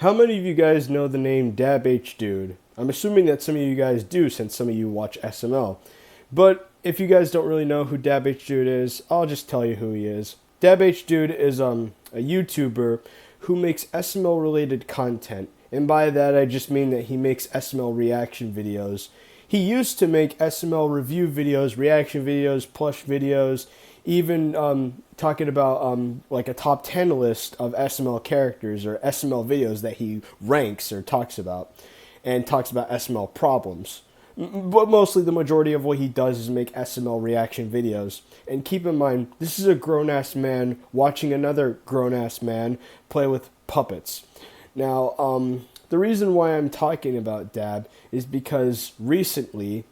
How many of you guys know the name DabHDude? I'm assuming that some of you guys do since some of you watch SML. But if you guys don't really know who DabHDude is, I'll just tell you who he is. DabHDude is a YouTuber who makes SML related content. And by that I just mean that he makes SML reaction videos. He used to make SML review videos, reaction videos, plush videos, even talking about like a top 10 list of SML characters or SML videos that he ranks or talks about, and talks about SML problems. But mostly the majority of what he does is make SML reaction videos. And keep in mind, this is a grown-ass man watching another grown-ass man play with puppets. Now, the reason why I'm talking about Dab is because recently,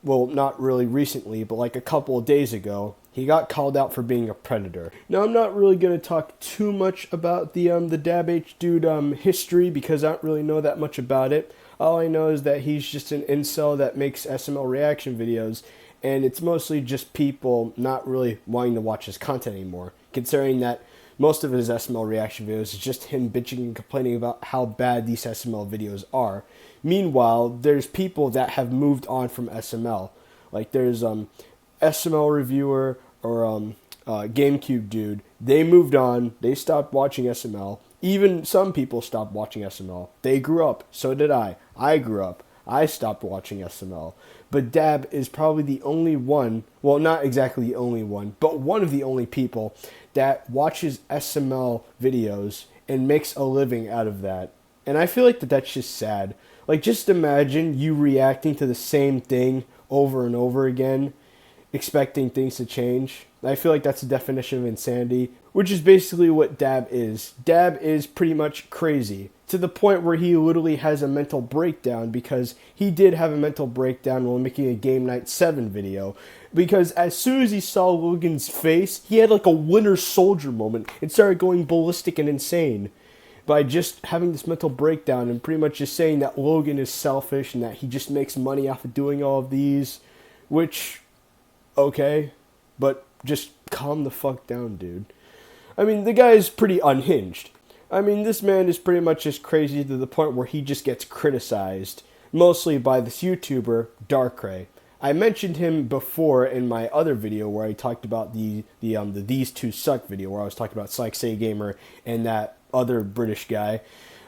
well, not really recently, but like a couple of days ago, he got called out for being a predator. Now, I'm not really going to talk too much about the DabHDude history because I don't really know that much about it. All I know is that he's just an incel that makes SML reaction videos, and it's mostly just people not really wanting to watch his content anymore, considering that most of his SML reaction videos is just him bitching and complaining about how bad these SML videos are. Meanwhile, there's people that have moved on from SML. Like there's SML Reviewer or GameCube Dude. They moved on. They stopped watching SML. Even some people stopped watching SML. They grew up. So did I. I grew up. I stopped watching SML. But Dab is probably the only one, well, not exactly the only one, but one of the only people that watches SML videos and makes a living out of that. And I feel like that's just sad. Like, just imagine you reacting to the same thing over and over again, expecting things to change. I feel like that's the definition of insanity, which is basically what Dab is. Dab is pretty much crazy, to the point where he literally has a mental breakdown, because he did have a mental breakdown while making a Game Night 7 video. Because as soon as he saw Logan's face, he had like a Winter Soldier moment and started going ballistic and insane by just having this mental breakdown and pretty much just saying that Logan is selfish and that he just makes money off of doing all of these, which, okay, but just calm the fuck down, dude. I mean, the guy is pretty unhinged. I mean, this man is pretty much just crazy to the point where he just gets criticized, mostly by this YouTuber, Darkcray. I mentioned him before in my other video where I talked about the These Two Suck video, where I was talking about Psych Say Gamer and that other British guy.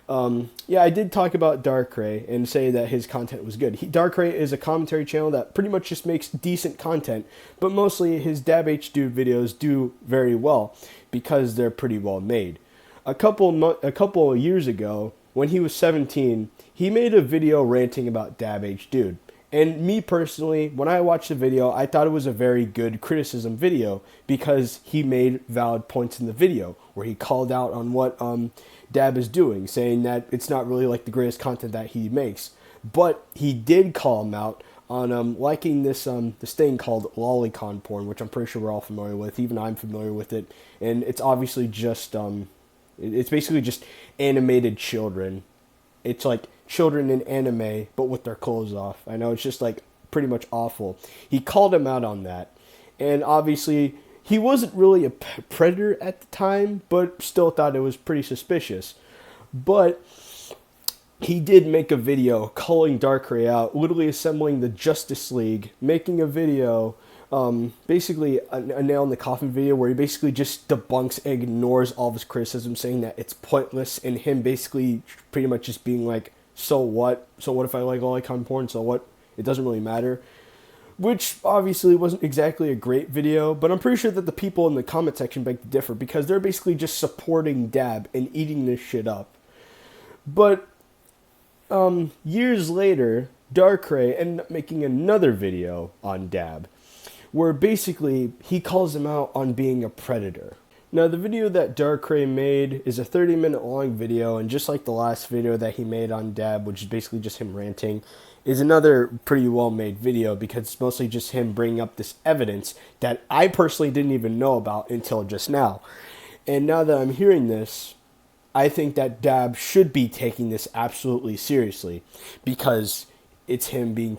Yeah, I did talk about Darkcray and say that his content was good. Darkcray is a commentary channel that pretty much just makes decent content, but mostly his DabHDude videos do very well because they're pretty well made. A couple of years ago, when he was 17, he made a video ranting about DabHDude. And me personally, when I watched the video, I thought it was a very good criticism video because he made valid points in the video where he called out on what Dab is doing, saying that it's not really like the greatest content that he makes. But he did call him out on liking this thing called lolicon porn, which I'm pretty sure we're all familiar with. Even I'm familiar with it, and it's obviously just it's basically just animated children. It's like children in anime, but with their clothes off. I know, it's just like pretty much awful. He called him out on that, and obviously he wasn't really a predator at the time, but still thought it was pretty suspicious. But he did make a video calling Darkray out, literally assembling the Justice League, making a video, basically a nail in the coffin video where he basically just debunks and ignores all of his criticism, saying that it's pointless, and him basically pretty much just being like, so what? So what if I like lolicon porn? So what? It doesn't really matter. Which obviously wasn't exactly a great video, but I'm pretty sure that the people in the comment section beg to differ because they're basically just supporting Dab and eating this shit up. But years later, Darkray ended up making another video on Dab, where basically he calls him out on being a predator. Now, the video that Darkray made is a 30-minute long video, and just like the last video that he made on Dab, which is basically just him ranting, is another pretty well-made video because it's mostly just him bringing up this evidence that I personally didn't even know about until just now. And now that I'm hearing this, I think that Dab should be taking this absolutely seriously because it's him being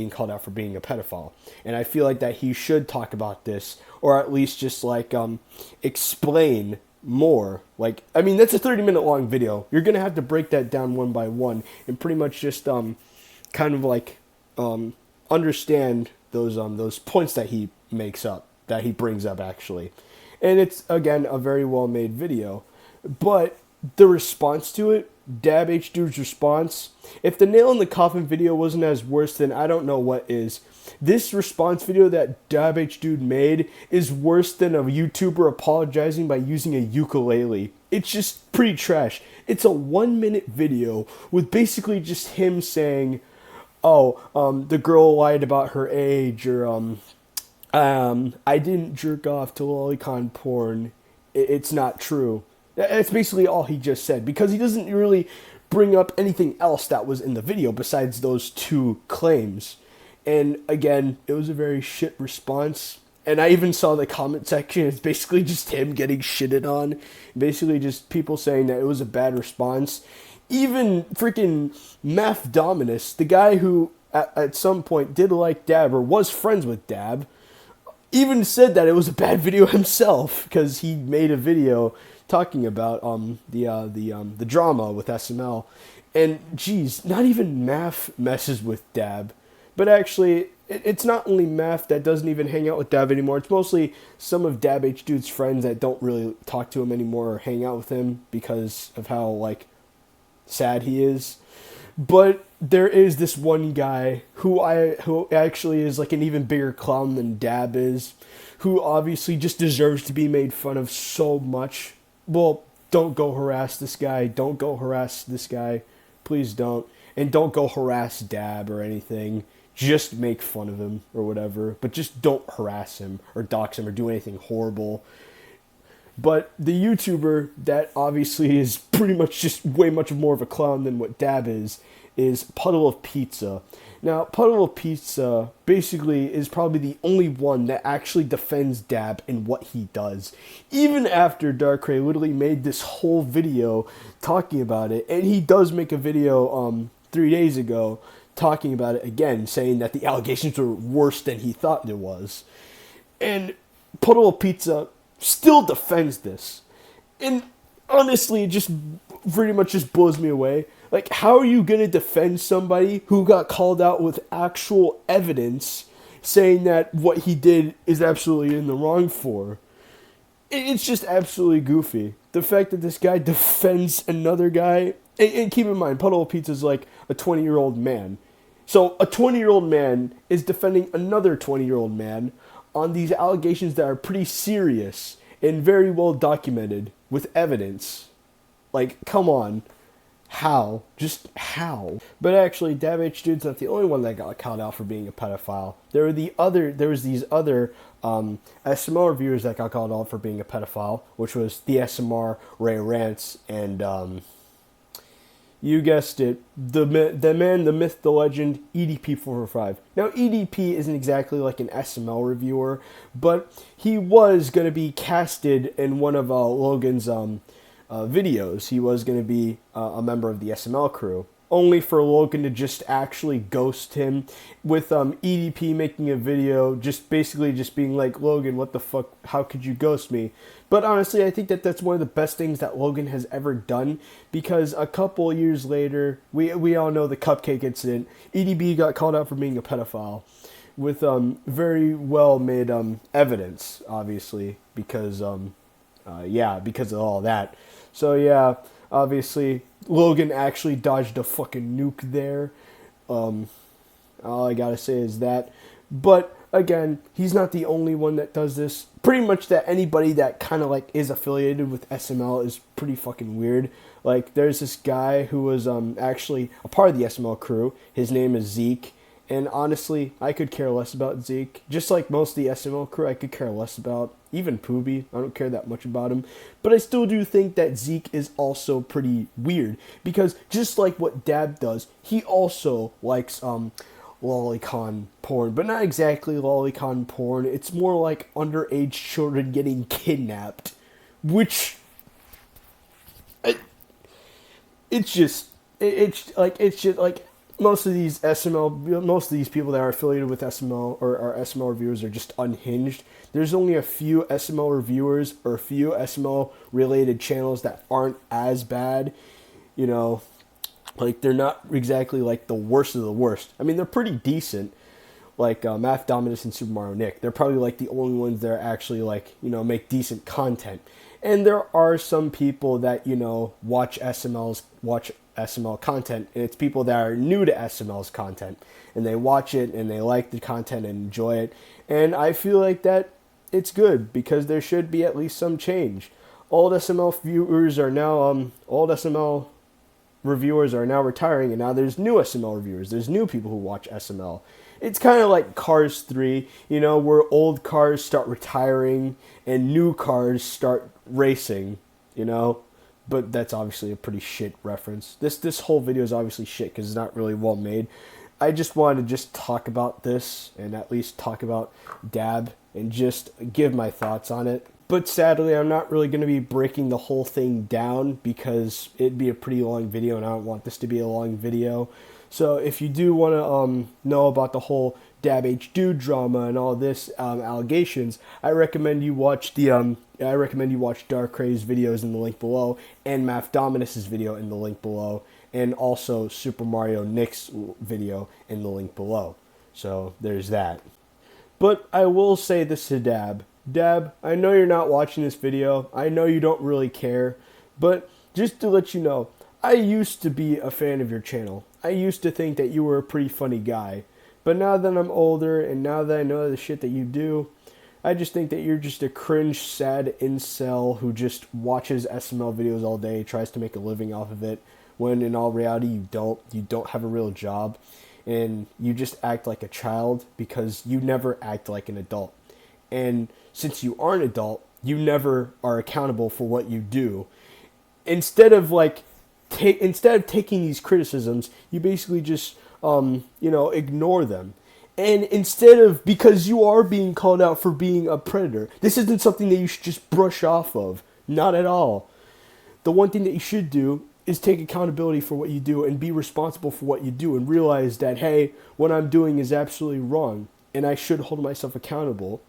called out for being a pedophile, and I feel like that he should talk about this, or at least just like explain more. Like, I mean, that's a 30-minute long video. You're gonna have to break that down one by one and pretty much just kind of like understand those points that he makes up, that he brings up actually. And it's again a very well made video, but the response to it, DabHDude's response, if the nail in the coffin video wasn't as worse, then I don't know what is. This response video that DabHDude made is worse than a YouTuber apologizing by using a ukulele. It's just pretty trash. It's a 1-minute video with basically just him saying, oh, the girl lied about her age, or I didn't jerk off to lolicon porn. It's not true. That's basically all he just said, because he doesn't really bring up anything else that was in the video besides those two claims. And again, it was a very shit response. And I even saw the comment section. It's basically just him getting shitted on. Basically just people saying that it was a bad response. Even freaking MAFDOMiNUS, the guy who at some point did like Dab or was friends with Dab, even said that it was a bad video himself, because he made a video talking about the drama with SML. And geez, not even Maf messes with Dab. But actually, it's not only Maf that doesn't even hang out with Dab anymore. It's mostly some of DabHDude's friends that don't really talk to him anymore or hang out with him because of how, like, sad he is. But there is this one guy who actually is like an even bigger clown than Dab is, who obviously just deserves to be made fun of so much. Well, don't go harass this guy. Don't go harass this guy. Please don't. And don't go harass Dab or anything. Just make fun of him or whatever. But just don't harass him or dox him or do anything horrible. But the YouTuber that obviously is pretty much just way much more of a clown than what Dab is Puddle of Pizza. Now, Puddle of Pizza basically is probably the only one that actually defends Dab in what he does. Even after Darkcray literally made this whole video talking about it, and he does make a video 3 days ago talking about it again, saying that the allegations were worse than he thought it was. And Puddle of Pizza still defends this. And honestly, it just pretty much just blows me away. Like, how are you going to defend somebody who got called out with actual evidence saying that what he did is absolutely in the wrong for? It's just absolutely goofy. The fact that this guy defends another guy, and keep in mind, Puddle of Pizza is like a 20-year-old man. So a 20-year-old man is defending another 20-year-old man on these allegations that are pretty serious and very well documented with evidence. Like, come on. How? Just how? But actually, DabHDude's not the only one that got called out for being a pedophile. There was these other SML reviewers that got called out for being a pedophile, which was the SMR, Ray Rants, and you guessed it, the man, the myth, the legend, EDP445. Now, EDP isn't exactly like an SML reviewer, but he was going to be casted in one of Logan's videos. He was going to be a member of the SML crew, only for Logan to just actually ghost him, with EDP making a video just basically just being like, Logan, what the fuck, how could you ghost me? But honestly, I think that that's one of the best things that Logan has ever done, because a couple years later, we all know the cupcake incident. EDP got called out for being a pedophile, with very well made evidence, obviously, because because of all that. So yeah, obviously Logan actually dodged a fucking nuke there. All I gotta say is that. But again, he's not the only one that does this. Pretty much that anybody that kind of like is affiliated with SML is pretty fucking weird. Like, there's this guy who was actually a part of the SML crew. His name is Zeke. And honestly, I could care less about Zeke. Just like most of the SML crew, I could care less about. Even Poobie, I don't care that much about him. But I still do think that Zeke is also pretty weird. Because just like what Dab does, he also likes lolicon porn. But not exactly lolicon porn. It's more like underage children getting kidnapped. Which... It's just like... most of these people that are affiliated with SML or are SML reviewers are just unhinged. There's only a few SML reviewers or a few SML related channels that aren't as bad, you know, like they're not exactly like the worst of the worst. I mean, they're pretty decent, like MAFDOMiNUS and SuperMarioNic. They're probably like the only ones that are actually like, you know, make decent content. And there are some people that, you know, watch SML content, and it's people that are new to SML's content, and they watch it and they like the content and enjoy it. And I feel like that it's good because there should be at least some change. Old SML viewers are now old SML reviewers are now retiring, and now there's new SML reviewers. There's new people who watch SML. It's kind of like Cars 3, you know, where old cars start retiring and new cars start racing, you know. But that's obviously a pretty shit reference. This whole video is obviously shit because it's not really well made. I just wanted to just talk about this and at least talk about Dab and just give my thoughts on it. But sadly, I'm not really going to be breaking the whole thing down because it'd be a pretty long video and I don't want this to be a long video. So if you do want to know about the whole DabHDude drama and all this allegations, I recommend you watch Darkcray's videos in the link below and MAFDOMiNUS' video in the link below, and also SuperMarioNic's video in the link below. So there's that. But I will say this to Dab. Dab, I know you're not watching this video. I know you don't really care. But just to let you know, I used to be a fan of your channel. I used to think that you were a pretty funny guy. But now that I'm older and now that I know the shit that you do, I just think that you're just a cringe, sad incel who just watches SML videos all day, tries to make a living off of it, when in all reality you don't. You don't have a real job. And you just act like a child because you never act like an adult. And since you are an adult, you never are accountable for what you do. Instead of taking these criticisms, you basically just ignore them. And instead of, because you are being called out for being a predator, this isn't something that you should just brush off of. Not at all. The one thing that you should do is take accountability for what you do and be responsible for what you do and realize that, hey, what I'm doing is absolutely wrong and I should hold myself accountable.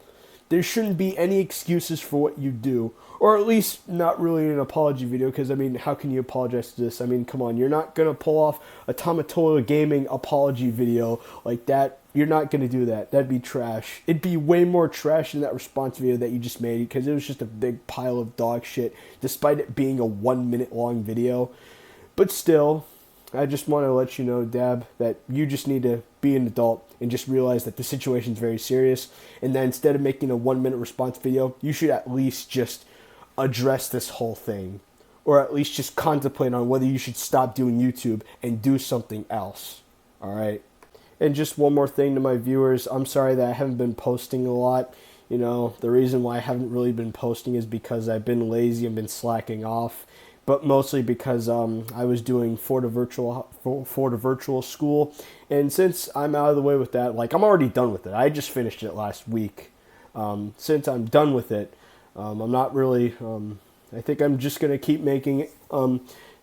There shouldn't be any excuses for what you do, or at least not really an apology video, because, I mean, how can you apologize to this? I mean, come on, you're not going to pull off a Tamatoa Gaming apology video like that. You're not going to do that. That'd be trash. It'd be way more trash than that response video that you just made, because it was just a big pile of dog shit, despite it being a 1 minute long video. But still, I just want to let you know, Dab, that you just need to be an adult and just realize that the situation is very serious, and that instead of making a 1 minute response video, you should at least just address this whole thing, or at least just contemplate on whether you should stop doing YouTube and do something else. Alright? And just one more thing to my viewers, I'm sorry that I haven't been posting a lot. You know, the reason why I haven't really been posting is because I've been lazy and been slacking off. But mostly because I was doing for the virtual school, and since I'm out of the way with that, like, I'm already done with it. I just finished it last week. Since I'm done with it, I'm not really. I think I'm just gonna keep making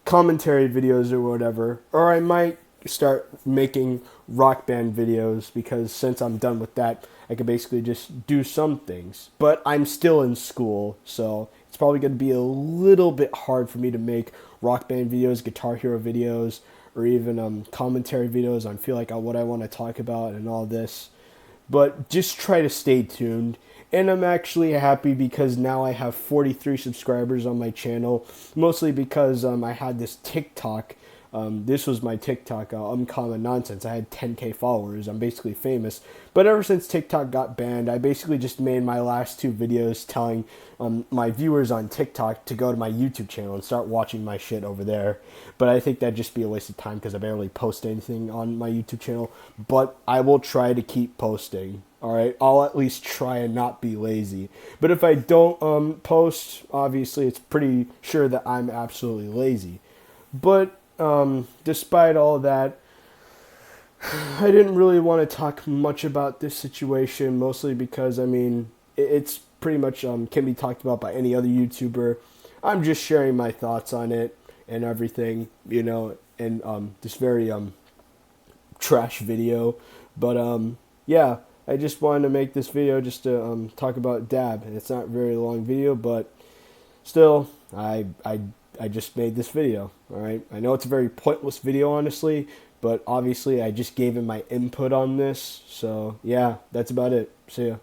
commentary videos or whatever, or I might start making rock band videos, because since I'm done with that, I can basically just do some things. But I'm still in school, so it's probably going to be a little bit hard for me to make rock band videos, Guitar Hero videos, or even commentary videos on what I want to talk about and all this. But just try to stay tuned. And I'm actually happy because now I have 43 subscribers on my channel, mostly because I had this TikTok. This was my TikTok, Uncommon Nonsense. I had 10K followers. I'm basically famous. But ever since TikTok got banned, I basically just made my last 2 videos telling my viewers on TikTok to go to my YouTube channel and start watching my shit over there. But I think that'd just be a waste of time because I barely post anything on my YouTube channel. But I will try to keep posting. Alright, I'll at least try and not be lazy. But if I don't post, obviously it's pretty sure that I'm absolutely lazy. But despite all that, I didn't really want to talk much about this situation, mostly because, I mean, it's pretty much can be talked about by any other YouTuber. I'm just sharing my thoughts on it and everything, you know, and just very trash video. But yeah, I just wanted to make this video just to talk about Dab, and it's not a very long video, but still, I just made this video. All right, I know it's a very pointless video, honestly, but obviously I just gave him my input on this. So yeah, that's about it. See ya.